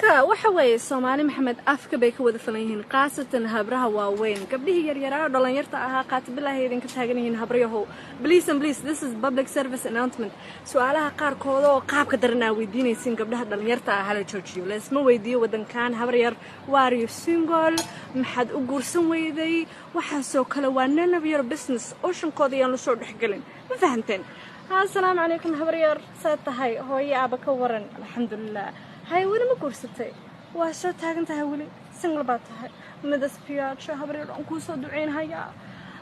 marka waxa weeye Soomaali Maxamed afka bay ka wada falan yihiin qaasatan habraha waaweyn gabdhihii yaryar dhalinyarta ahaa qaatibilaha idinka taagan yihiin habrayahow please and please this is public service announcement su'aalaha qaar kooda oo qaabka daranaa weydiinaysiin gabdhaha dhalinyarta ah hala joojiyo leesma weydiiyo wadankan habrayar waar you single maxad u guursan weyday waxa soo kale waa none of your business oceankooda yaan la soo dhaxgalin ma fahanteen السلام عليكم هبرير ساتهاي هوي أبا كورن الحمد لله هاي وين ما كورستي واشو تاجن تهولي سنجل باتهاي مدرس بيات شو هبرير أنكوسو دعين هيا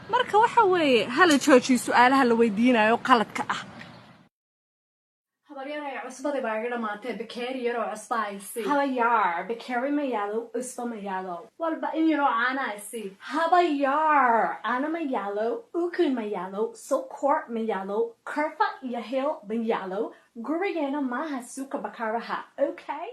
مركا وحوي هلا تشوشي سؤال هلا ويدينا يقلت كأه هبرير هاي عصبة باقي ما تبكيري يرو عصبايسي هبيار بكيري ما يالو عصبة ما يالو والباقي يرو عانا يسي هبيار أنا ما يالو أكل ما يالو سكر ما يالو كرفة يهيل ما يالو غريانا ما هسوك بكارها أوكي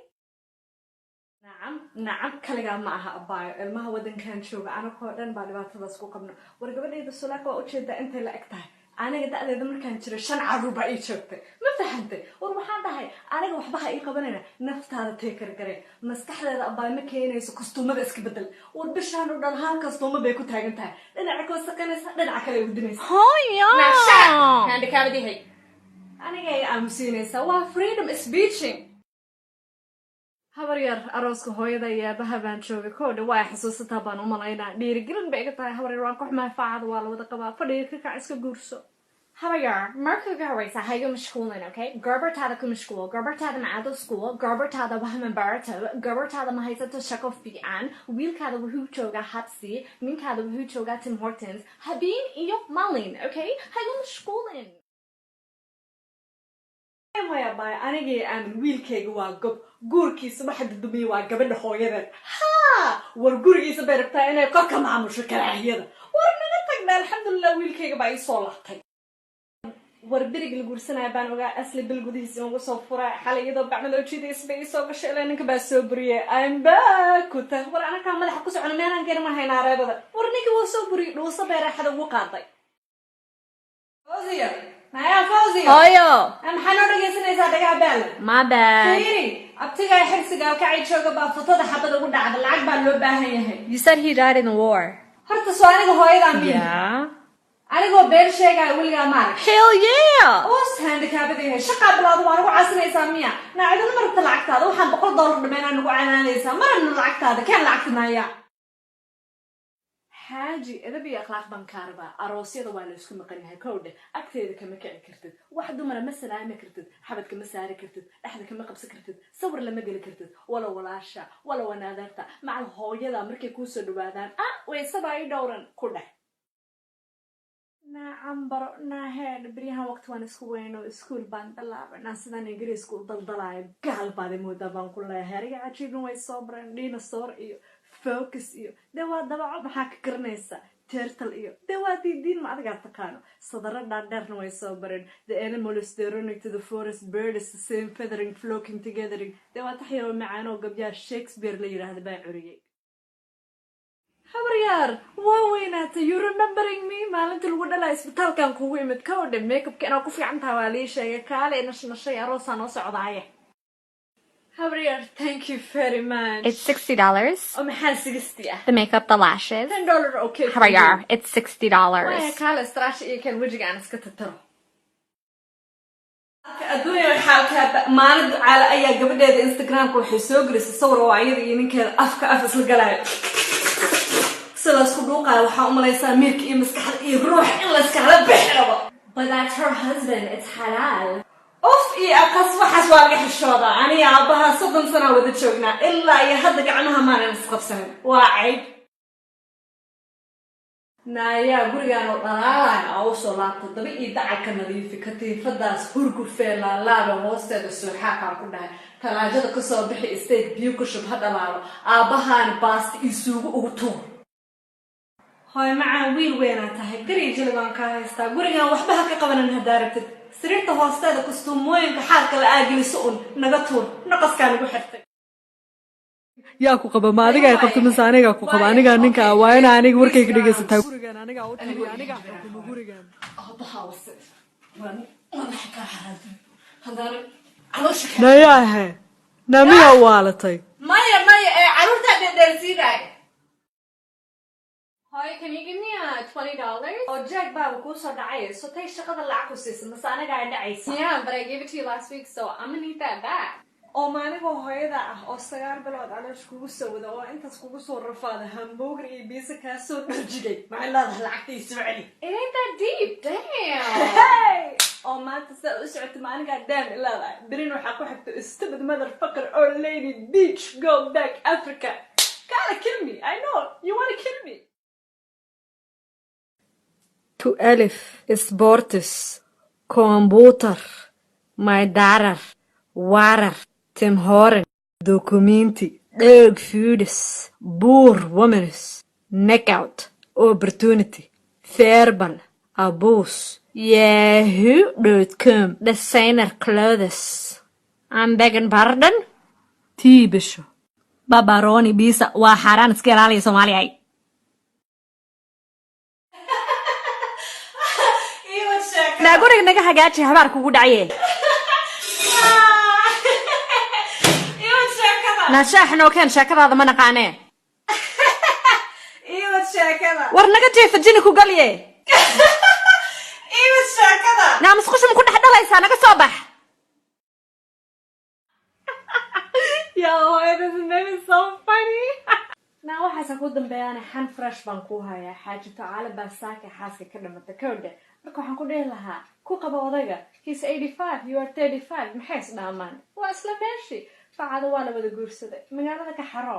نعم كلها معها أباي المها ودن كان شوق أنا كودن بعد ما تدسكو قبنا ورقبنا إذا سلاك وأشد أنت لا أكتاه أنا قد أذا دمر كان ترى شن عروبة أي شوكته ما فهمت وروحان ده هاي أنا وحبها أي قبلنا نفط هذا تيكر قري مستحيل هذا أباي ما كان يسوق كستومة بس كبدل والبشان ودلها كستومة بيكون تاجنتها لأن عكوا سكنس لأن عكلي ودنيس هايا نعشة عندك هذه هي أنا جاي أمسيني سوا freedom speeching habaryar arooska hooyada iyo aabaha baan joogay koodha waa xasuusataa baan u malaynaa dhiirigelin bay iga tahay habaryar waan ku xumaa faacada waa la wada qabaa fadhiga ka kac iska guurso habaryar marka ugu horeysa hayga mashquulin okay gabartaada ku mashquul gabartaada macaado school gabartaada wahman barato gabartaada ma haysato shaqo fiican wiilkaada wuxuu joogaa habsi ninkaada wuxuu joogaa Tim Hortons habeen iyo malin okay hayga mashquulin maya bay anigii aan wiilkayga waa gob guurkiisa waxa dudumay waa gabadha hooyada war gurigiisa bay rabtaa inay qorka maamusho kalaahiyada war naga tagna alxamdulillah wiilkayga baa ii soo laabtay war birig la guursanaa baan ogaa asli bil gudihiisa ugu soo furay xalay iyadoo bacna loo jiidays bay soo gashay ilaa ninka baa soo buriyay I'm back war anaka madaxa ku socon meelan geerin ma haynaa reebada war ninka wuu soo buriyay dhuusa bay raaxada ugu qaaday Fawziya Maya Fawziya Hoyo am xanoo dhageysanaysaa dhagaa baan ma bad fiiri abtiga xirsiga ka ay jooga baa fotada xabada ugu dhacday lacag baa loo baahan yahay You said he died in the war horta soo aniga hooyada miin Yeah aniga beel sheegay wiliga maar Hell yeah oo handicaped shaqa bilaad waan ugu caasinaysaa miya naacadna marta lacagtaada waxaan $100 dhameynaa ugu canaanaysaa marna lacagtaada kan lacagtinaaya حاجي إذا بي أخلاق بنكاربا أروسيا دوالي اسكو مقنيها كودة أكتيدا كما كعي كرتد واحد دومنا مثلا ما كرتد حبد كما ساري كرتد أحد كما قبس كرتد صور لما قل كرتد ولا عشا ولا ونادرتا مع الهوية دا مركي كوسو دوادان ويسابعي دوران كله نعم برقنا هاد بريها وقت وانا سكوينو سكول بان دلابا ناسدان يقري سكول دلدلاي قال بادي مودا بان كلها هاري عجيبن ويصابرن دينا صور إيو focus iyo dawa dabaco maxaa ka garanaysa turtle iyo dawa diin ma adiga taqaano sadara dhaadheerna way soo bareen the animal is running to the forest bird is the same feathering flocking together dawa taxiro macaano gabya Shakespeare la yiraahdo baa curiyay habaryar waa weynaatay you remembering me maalintii lagu dhalay isbitaalkan kugu imid ka wadhay makeup kana ku fiican tahay waa la sheegay kaale nashnashay aroosaan oo socdaaya Habriar, thank you very much. It's $60. Maxaa 60 ah? The makeup, the lashes. $10 okay. Habriar, it's $60. Waa kala strash iyo kan wajiga aan iska tataro. Adduunyo xaalka maalin cala ayaa gabadheeda Instagram-ka waxay soo gelisay sawir oo ayada iyo ninkeeda afka isla galay. Sidaas ku dhuuqay waxa u malaysaa miirka iyo maskaxda iyo ruux in la iska hada bixiro. But that's her husband, it's halal. إيه أقص وحش واقع الشوضة أنا أبها صدم سنة وذا شوقنا إلا يهدق عنها ما نسقف سنة واعد نايا بريان وطلالان أو صلاة تطبيقي دعك النظيف كتير فداس هرقو فيلا لا بموستيد السوحاقة كلها تلاجة كسو بحي استيد بيوكو شبهد الله أبهان باست إسوق أوتور هاي مع ويل ويناتها قري جلبان كاهيستا بريان وحبها كقبنا انها داربتد سريرته هوستادا كستوموينka xaalka la aagiliso naga tuur naqaskaan ugu xirtay yaa ku qaba ma adiga ay qabto mise aniga ku qaba aniga ninka waa in aniga warkayga dhageysataa gurigan aniga u tagay aniga xukumo gurigan bahawse waan xaka xaraad hadaan alooshka nayaahe namiya waalatay maya caruurtaa dheersiinaya. Hi, can you give me $20? Oh, Jack baaba kuu soo dhacay. So tay shaqada lacag ku siisa mase anaga ay dhacaysa. Yeah, but I gave it to you last week, so I'm gonna need that back. oo maanigoo hooyada ah oo 9 bilood caloosh kugu soo wada oo intaas kugu soo rafaada hamburger iyo pizza kaa soo dharjigay maxay leedahay lacagtiisa weli. It ain't that deep, damn. Hey! oo maanta saa u socota maanigaa damn leedahay berin waxaa ku xigta stupid motherfucker or lady beach go back Africa. Gotta kill me, I know you wanna kill me. To Alif Sports Computer My Darar Warar Tim Horan Documenti Dog Foods Boer Women's Knockout Opportunity Verbal Abuse Yahoo.com Designer Clothes I'm begging pardon Tibisho Babaroni Bisa waa xaraan iska ilaaliya Soomaaliya na guriga naga hagaaji habaar kugu dhacaye na shaaxnoo keen sheekadaada ma naqaanee war naga jeefa jini ku galye na musqushum ku dhex dhalaysaa naga soo bax yo this is maybe so funny na waxaas ku dambeeyana xan fresh baan ku hayaa xaaji tacaala baasaaka xaaska ka dhamata kowda marka waxaan ku dhihi lahaa ku qabo odayga he's 85 you are 35 maxay isdhaamaan waa isla meeshii facada waa la wada guursaday magaalada ka xaro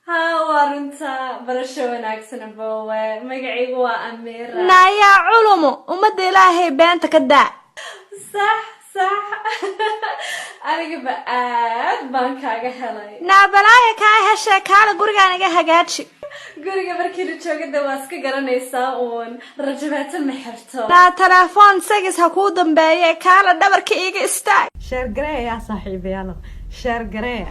ha waa runta barasho wanaagsan boowe magacaygu waa Amira naya culumo umada ilaahay beenta ka daa sax aniga aad baan kaaga helay na balaaya kaa heshay kaala guriga aniga hagaaji guriga markii la joogada waa iska garanaysaa uun rajabaata ma xirto na telefoon sagis ha kuu dambeeye kaala dhabarka iiga istaag sheer garee yaa saaxiibayaal sheer garee